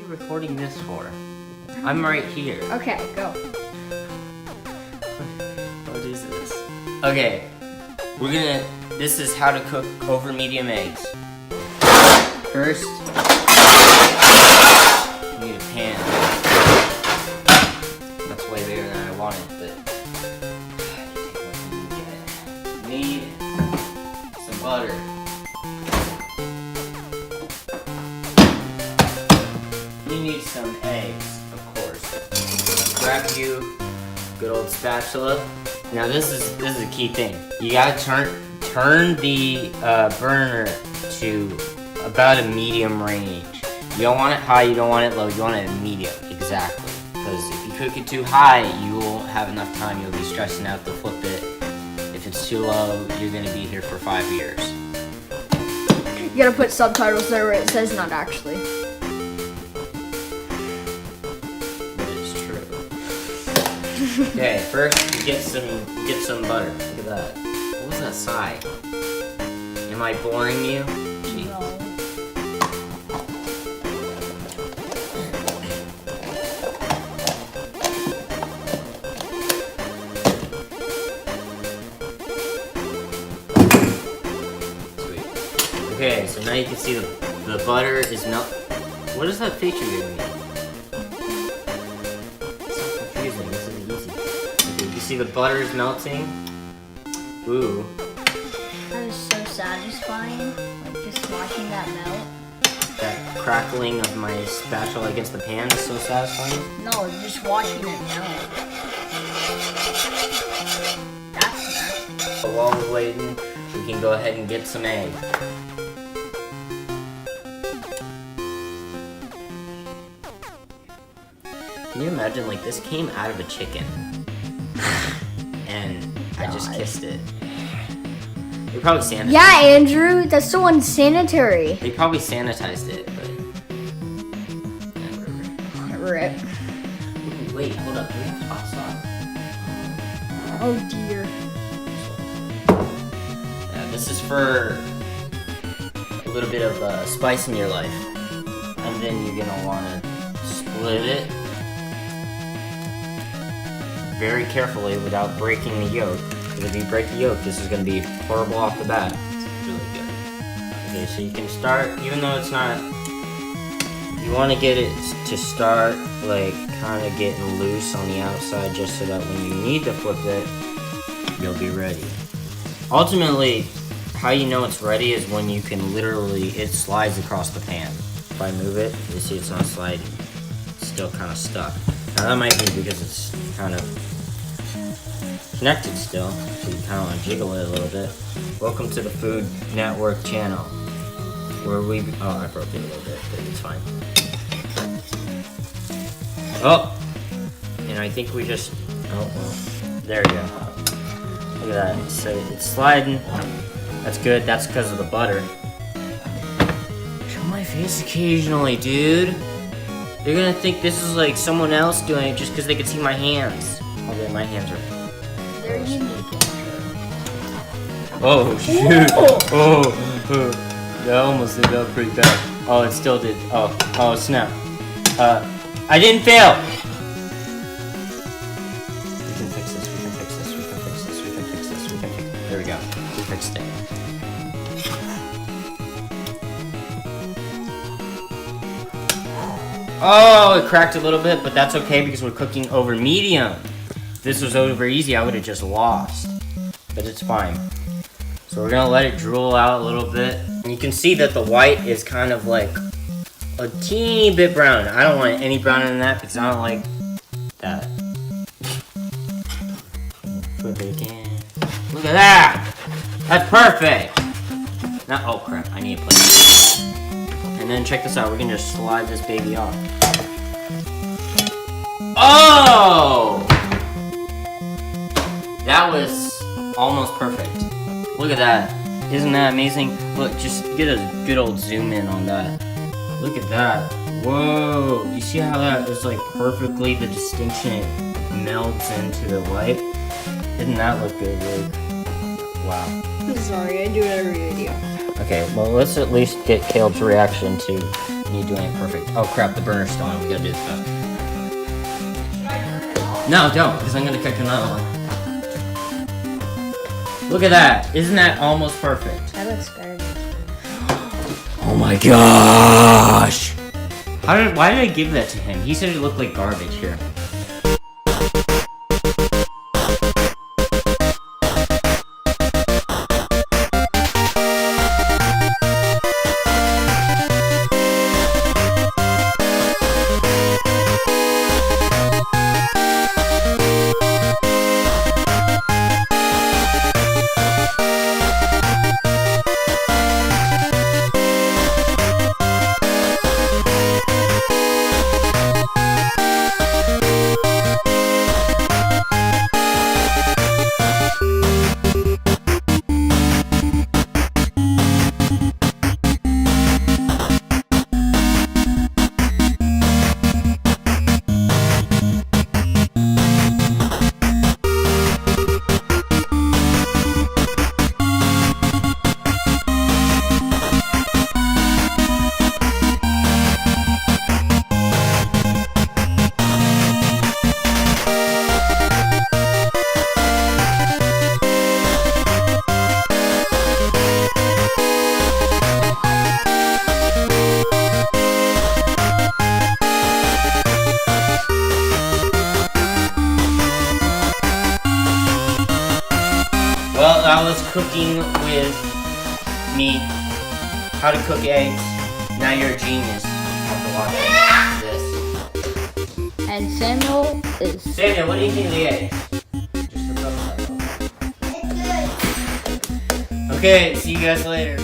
you recording this for? I'm right here. Okay, go. What is this? Okay, this is how to cook over medium eggs. First, you need a pan. That's way bigger than I wanted, but you need some butter. You need some eggs, of course. Grab you good old spatula. Now this is a key thing. You gotta turn the burner to about a medium range. You don't want it high, you don't want it low, you want it medium, exactly. Because if you cook it too high, you won't have enough time. You'll be stressing out to flip it. If it's too low, you're gonna be here for 5 years. You gotta put subtitles there where it says not actually. Okay, first you get some butter. Look at that. What was that sigh? Am I boring you? Gee. No. Sweet. Okay, so now you can see the butter is melt. What is that face you're giving me? See the butter is melting. Ooh. That is so satisfying. Like just watching that melt. That crackling of my spatula against the pan is so satisfying. No, just watching it melt. That's nice. So while we're waiting, we can go ahead and get some egg. Can you imagine, like, this came out of a chicken? And I just kissed it. They probably sanitized it. Yeah, Andrew, that's so unsanitary. They probably sanitized it, but... Rip. Ooh, wait, hold up. Do we have hot sauce? Oh dear. Yeah, this is for a little bit of spice in your life. And then you're gonna wanna split it very carefully without breaking the yolk. Because if you break the yolk, this is going to be horrible off the bat. It's really good. Okay, so you can start, even though it's not, you want to get it to start like kind of getting loose on the outside just so that when you need to flip it, you'll be ready. Ultimately, how you know it's ready is when you can literally, it slides across the pan. If I move it, you see it's not sliding. It's still kind of stuck. Now that might be because it's kind of connected still, so you kind of want to jiggle it a little bit. Welcome to the Food Network channel, where we, oh, I broke it a little bit, but it's fine. Oh, and I think we just, oh, well, there we go. Look at that, so it's sliding. That's good, that's because of the butter. Show my face occasionally, dude. They're gonna think this is like someone else doing it just because they can see my hands. Okay, my hands are... They're unique. Oh, shoot. Oh, that almost did that pretty bad. Oh, it still did. Oh, snap. I didn't fail! We can fix this, we can fix this, we can fix this, we can fix this, we can fix this. There we go. We fixed it. Oh, it cracked a little bit, but that's okay because we're cooking over medium. If this was over easy, I would have just lost. But it's fine. So we're gonna let it drool out a little bit. And you can see that the white is kind of like a teeny bit brown. I don't want any browner than that because I don't like that. Flip it again. Look at that! That's perfect! Now, oh crap, I need a plate. And then check this out, we can just slide this baby off. Oh! That was almost perfect. Look at that. Isn't that amazing? Look, just get a good old zoom in on that. Look at that. Whoa! You see how that is like perfectly the distinction it melts into the white? Didn't that look good, Luke? Wow. I'm sorry, I do it every video. Okay, well, let's at least get Caleb's reaction to me doing it perfect. Oh crap, the burner's still on. We gotta do this fast. No, don't, because I'm gonna cook another one. Look at that. Isn't that almost perfect? That looks garbage. Oh my gosh! Why did I give that to him? He said it looked like garbage here. Well, that was cooking with me. How to cook eggs. Now you're a genius after watching this. And Samuel is. Samuel, what do you think of the eggs? Just the cook side. Okay, see you guys later.